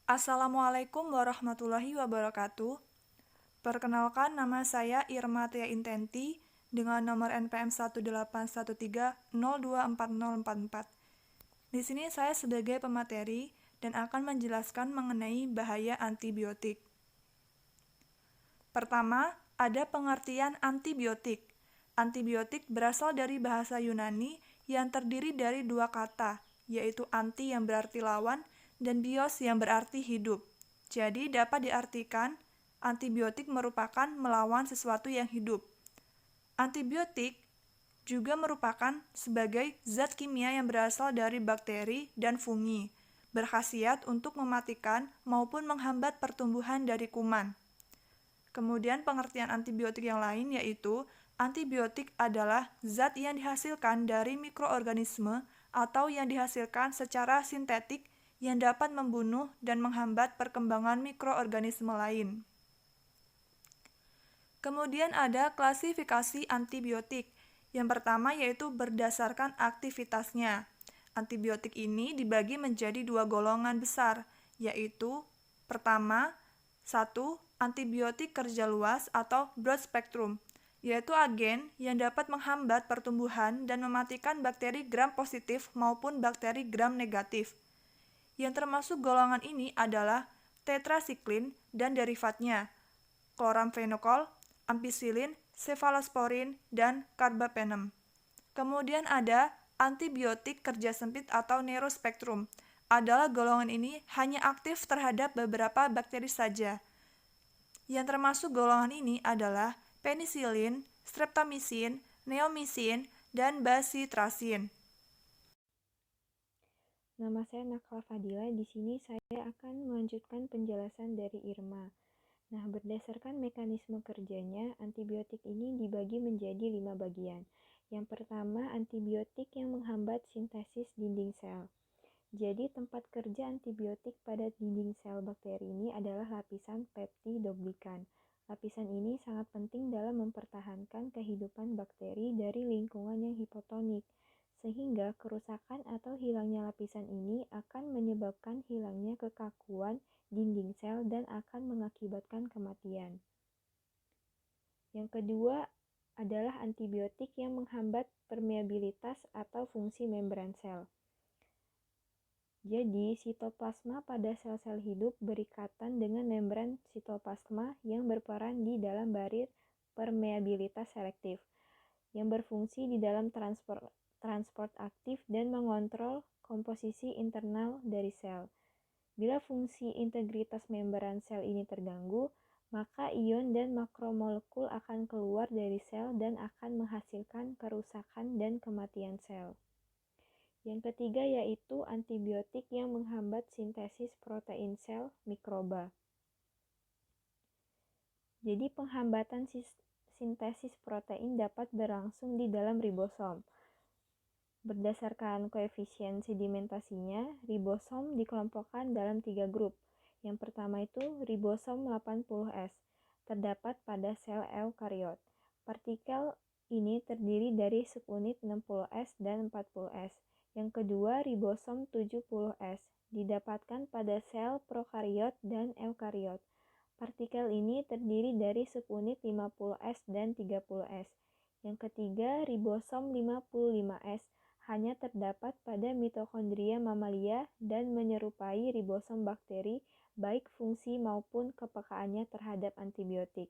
Assalamualaikum warahmatullahi wabarakatuh. Perkenalkan, nama saya Irma Tia Intenti dengan nomor NPM 18130240044. Di sini saya sebagai pemateri dan akan menjelaskan mengenai bahaya antibiotik. Pertama, ada pengertian antibiotik. Antibiotik berasal dari bahasa Yunani yang terdiri dari dua kata, yaitu anti yang berarti lawan dan bios yang berarti hidup. Jadi dapat diartikan antibiotik merupakan melawan sesuatu yang hidup. Antibiotik juga merupakan sebagai zat kimia yang berasal dari bakteri dan fungi, berkhasiat untuk mematikan maupun menghambat pertumbuhan dari kuman. Kemudian pengertian antibiotik yang lain yaitu antibiotik adalah zat yang dihasilkan dari mikroorganisme atau yang dihasilkan secara sintetik yang dapat membunuh dan menghambat perkembangan mikroorganisme lain. Kemudian ada klasifikasi antibiotik. Yang pertama yaitu berdasarkan aktivitasnya. Antibiotik ini dibagi menjadi dua golongan besar, yaitu pertama, satu, antibiotik kerja luas atau broad spectrum, yaitu agen yang dapat menghambat pertumbuhan dan mematikan bakteri gram positif maupun bakteri gram negatif. Yang termasuk golongan ini adalah tetrasiklin dan derivatnya, kloramfenokol, ampicillin, cefalosporin, dan carbapenem. Kemudian ada antibiotik kerja sempit atau narrow spectrum. Adalah golongan ini hanya aktif terhadap beberapa bakteri saja. Yang termasuk golongan ini adalah penisilin, streptomycin, neomycin, dan bacitracin. Nama saya Nakla Fadila. Di sini saya akan melanjutkan penjelasan dari Irma. Nah, berdasarkan mekanisme kerjanya, antibiotik ini dibagi menjadi 5 bagian. Yang pertama, antibiotik yang menghambat sintesis dinding sel. Jadi, tempat kerja antibiotik pada dinding sel bakteri ini adalah lapisan peptidoglikan. Lapisan ini sangat penting dalam mempertahankan kehidupan bakteri dari lingkungan yang hipotonik, sehingga kerusakan atau hilangnya lapisan ini akan menyebabkan hilangnya kekakuan dinding sel dan akan mengakibatkan kematian. Yang kedua adalah antibiotik yang menghambat permeabilitas atau fungsi membran sel. Jadi, sitoplasma pada sel-sel hidup berikatan dengan membran sitoplasma yang berperan di dalam barir permeabilitas selektif, yang berfungsi di dalam transport aktif dan mengontrol komposisi internal dari sel. Bila fungsi integritas membran sel ini terganggu, maka ion dan makromolekul akan keluar dari sel dan akan menghasilkan kerusakan dan kematian sel. Yang ketiga yaitu antibiotik yang menghambat sintesis protein sel mikroba. Jadi penghambatan sintesis protein dapat berlangsung di dalam ribosom. Berdasarkan koefisien sedimentasinya, ribosom dikelompokkan dalam 3 grup. Yang pertama itu ribosom 80S, terdapat pada sel eukariot. Partikel ini terdiri dari subunit 60S dan 40S. Yang kedua, ribosom 70S, didapatkan pada sel prokariot dan eukariot. Partikel ini terdiri dari subunit 50S dan 30S. Yang ketiga, ribosom 55S, hanya terdapat pada mitokondria mamalia dan menyerupai ribosom bakteri, baik fungsi maupun kepekaannya terhadap antibiotik.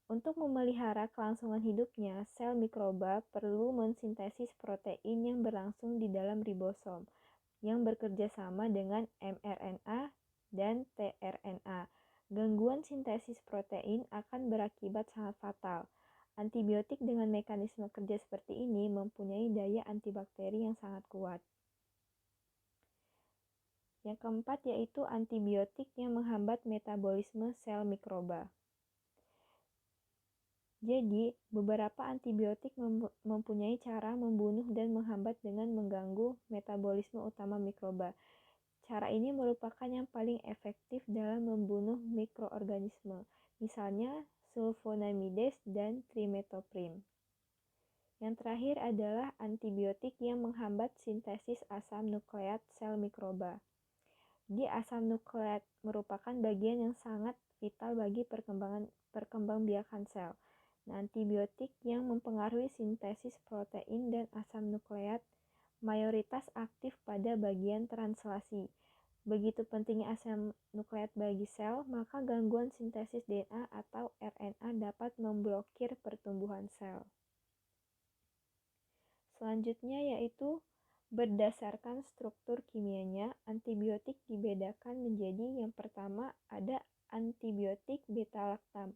Untuk memelihara kelangsungan hidupnya, sel mikroba perlu mensintesis protein yang berlangsung di dalam ribosom, yang bekerja sama dengan mRNA dan tRNA. Gangguan sintesis protein akan berakibat sangat fatal. Antibiotik dengan mekanisme kerja seperti ini mempunyai daya antibakteri yang sangat kuat. Yang keempat yaitu antibiotik yang menghambat metabolisme sel mikroba. Jadi, beberapa antibiotik mempunyai cara membunuh dan menghambat dengan mengganggu metabolisme utama mikroba. Cara ini merupakan yang paling efektif dalam membunuh mikroorganisme, misalnya sulfonamides dan trimetoprim. Yang terakhir adalah antibiotik yang menghambat sintesis asam nukleat sel mikroba. Jadi asam nukleat merupakan bagian yang sangat vital bagi perkembangbiakan sel. Nah, antibiotik yang mempengaruhi sintesis protein dan asam nukleat mayoritas aktif pada bagian translasi. Begitu pentingnya asam nukleat bagi sel, maka gangguan sintesis DNA atau RNA dapat memblokir pertumbuhan sel. Selanjutnya yaitu berdasarkan struktur kimianya, antibiotik dibedakan menjadi yang pertama ada antibiotik beta-laktam,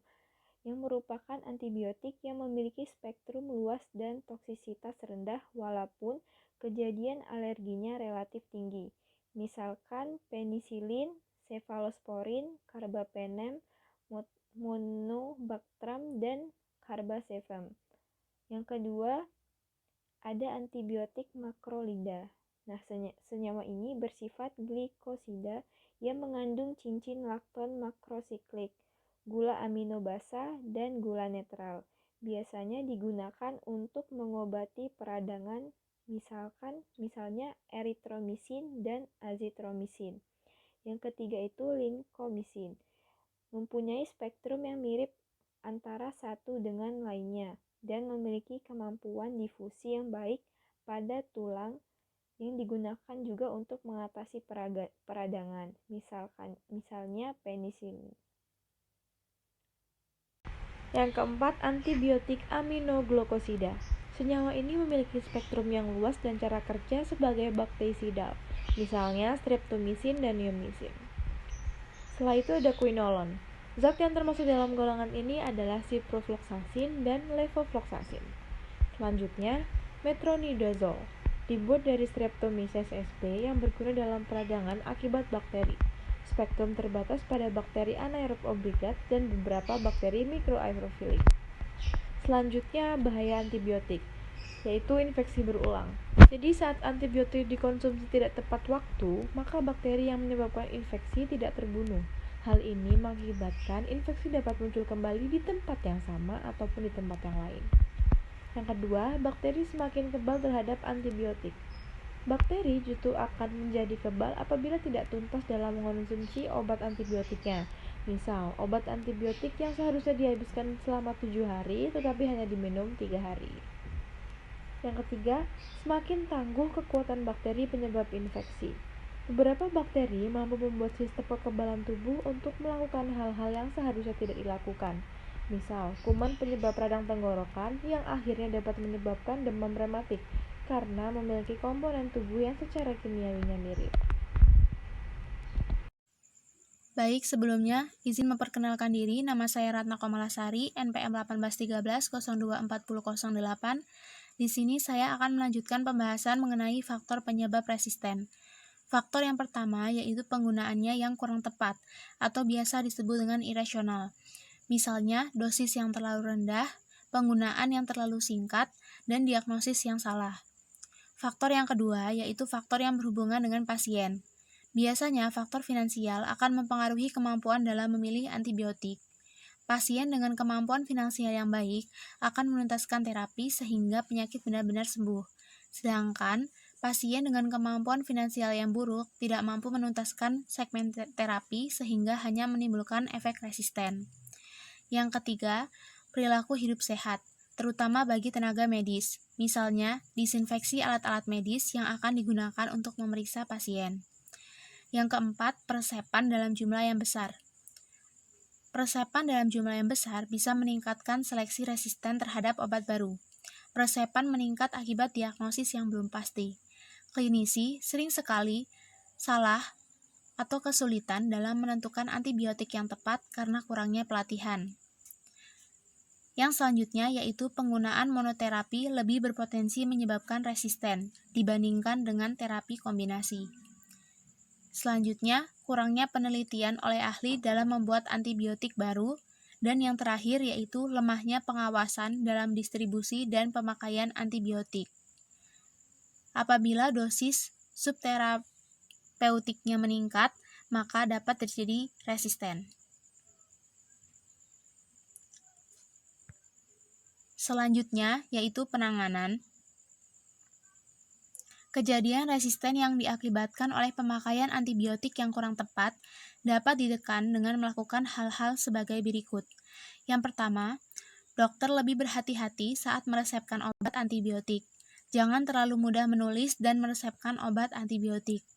yang merupakan antibiotik yang memiliki spektrum luas dan toksisitas rendah walaupun kejadian alerginya relatif tinggi. Misalkan penisilin, cefalosporin, carbapenem, monobactam, dan carbazepam. Yang kedua, ada antibiotik makrolida. Nah, senyawa ini bersifat glikosida yang mengandung cincin lakton makrosiklik, gula amino basa, dan gula netral. Biasanya digunakan untuk mengobati peradangan, misalnya eritromisin dan azitromisin. Yang ketiga itu linkomisin, mempunyai spektrum yang mirip antara satu dengan lainnya dan memiliki kemampuan difusi yang baik pada tulang yang digunakan juga untuk mengatasi peradangan, misalnya penisilin. Yang keempat, antibiotik aminoglukosida. Senyawa ini memiliki spektrum yang luas dan cara kerja sebagai bakterisidal, misalnya streptomisin dan neomycin. Setelah itu ada quinolone. Zat yang termasuk dalam golongan ini adalah ciprofloxacin dan levofloxacin. Selanjutnya, metronidazole dibuat dari Streptomyces sp yang berguna dalam peradangan akibat bakteri. Spektrum terbatas pada bakteri anaerob obligat dan beberapa bakteri mikroaerofilik. Selanjutnya, bahaya antibiotik, yaitu infeksi berulang. Jadi saat antibiotik dikonsumsi tidak tepat waktu, maka bakteri yang menyebabkan infeksi tidak terbunuh. Hal ini mengakibatkan infeksi dapat muncul kembali di tempat yang sama ataupun di tempat yang lain. Yang kedua, bakteri semakin kebal terhadap antibiotik. Bakteri justru akan menjadi kebal apabila tidak tuntas dalam mengonsumsi obat antibiotiknya. Misal, obat antibiotik yang seharusnya dihabiskan selama 7 hari tetapi hanya diminum 3 hari. Yang ketiga, semakin tangguh kekuatan bakteri penyebab infeksi. Beberapa bakteri mampu membuat sistem kekebalan tubuh untuk melakukan hal-hal yang seharusnya tidak dilakukan. Misal, kuman penyebab radang tenggorokan yang akhirnya dapat menyebabkan demam rematik karena memiliki komponen tubuh yang secara kimiawinya mirip. Baik, sebelumnya izin memperkenalkan diri. Nama saya Ratna Komalasari, NPM 1813-024008. Di sini saya akan melanjutkan pembahasan mengenai faktor penyebab resisten. Faktor yang pertama yaitu penggunaannya yang kurang tepat atau biasa disebut dengan irasional. Misalnya, dosis yang terlalu rendah, penggunaan yang terlalu singkat, dan diagnosis yang salah. Faktor yang kedua yaitu faktor yang berhubungan dengan pasien. Biasanya, faktor finansial akan mempengaruhi kemampuan dalam memilih antibiotik. Pasien dengan kemampuan finansial yang baik akan menuntaskan terapi sehingga penyakit benar-benar sembuh. Sedangkan, pasien dengan kemampuan finansial yang buruk tidak mampu menuntaskan segmen terapi sehingga hanya menimbulkan efek resisten. Yang ketiga, perilaku hidup sehat, terutama bagi tenaga medis. Misalnya, disinfeksi alat-alat medis yang akan digunakan untuk memeriksa pasien. Yang keempat, peresepan dalam jumlah yang besar. Peresepan dalam jumlah yang besar bisa meningkatkan seleksi resisten terhadap obat baru. Peresepan meningkat akibat diagnosis yang belum pasti. Klinisi sering sekali salah atau kesulitan dalam menentukan antibiotik yang tepat karena kurangnya pelatihan. Yang selanjutnya yaitu penggunaan monoterapi lebih berpotensi menyebabkan resisten dibandingkan dengan terapi kombinasi. Selanjutnya, kurangnya penelitian oleh ahli dalam membuat antibiotik baru, dan yang terakhir yaitu lemahnya pengawasan dalam distribusi dan pemakaian antibiotik. Apabila dosis subterapeutiknya meningkat, maka dapat terjadi resisten. Selanjutnya yaitu penanganan. Kejadian resisten yang diakibatkan oleh pemakaian antibiotik yang kurang tepat dapat ditekan dengan melakukan hal-hal sebagai berikut. Yang pertama, dokter lebih berhati-hati saat meresepkan obat antibiotik. Jangan terlalu mudah menulis dan meresepkan obat antibiotik.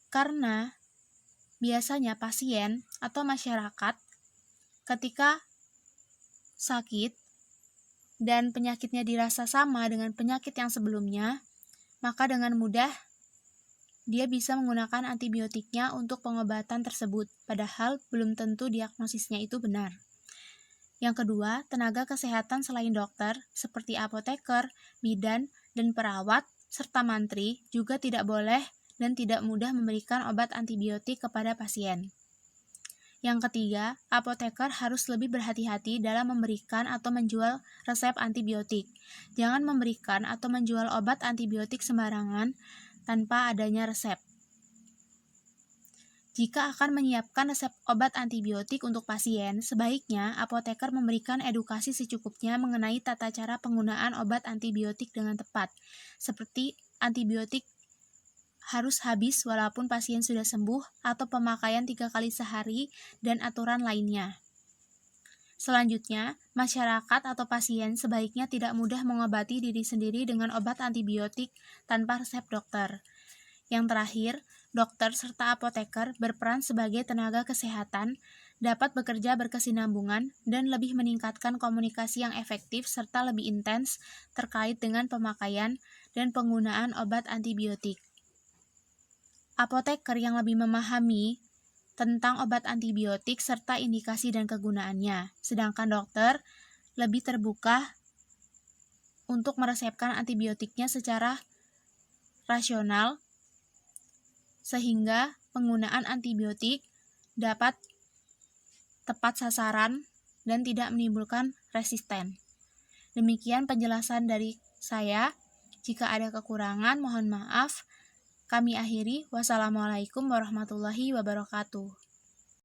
Karena biasanya pasien atau masyarakat ketika sakit dan penyakitnya dirasa sama dengan penyakit yang sebelumnya, maka dengan mudah dia bisa menggunakan antibiotiknya untuk pengobatan tersebut, padahal belum tentu diagnosisnya itu benar. Yang kedua, tenaga kesehatan selain dokter, seperti apoteker, bidan, dan perawat, serta mantri, juga tidak boleh dan tidak mudah memberikan obat antibiotik kepada pasien. Yang ketiga, apoteker harus lebih berhati-hati dalam memberikan atau menjual resep antibiotik. Jangan memberikan atau menjual obat antibiotik sembarangan tanpa adanya resep. Jika akan menyiapkan resep obat antibiotik untuk pasien, sebaiknya apoteker memberikan edukasi secukupnya mengenai tata cara penggunaan obat antibiotik dengan tepat, seperti antibiotik harus habis walaupun pasien sudah sembuh atau pemakaian 3 kali sehari dan aturan lainnya. Selanjutnya, masyarakat atau pasien sebaiknya tidak mudah mengobati diri sendiri dengan obat antibiotik tanpa resep dokter. Yang terakhir, dokter serta apoteker berperan sebagai tenaga kesehatan, dapat bekerja berkesinambungan dan lebih meningkatkan komunikasi yang efektif serta lebih intens terkait dengan pemakaian dan penggunaan obat antibiotik. Apoteker yang lebih memahami tentang obat antibiotik serta indikasi dan kegunaannya, sedangkan dokter lebih terbuka untuk meresepkan antibiotiknya secara rasional, sehingga penggunaan antibiotik dapat tepat sasaran dan tidak menimbulkan resisten. Demikian penjelasan dari saya. Jika ada kekurangan, mohon maaf. Kami akhiri. Wassalamualaikum warahmatullahi wabarakatuh.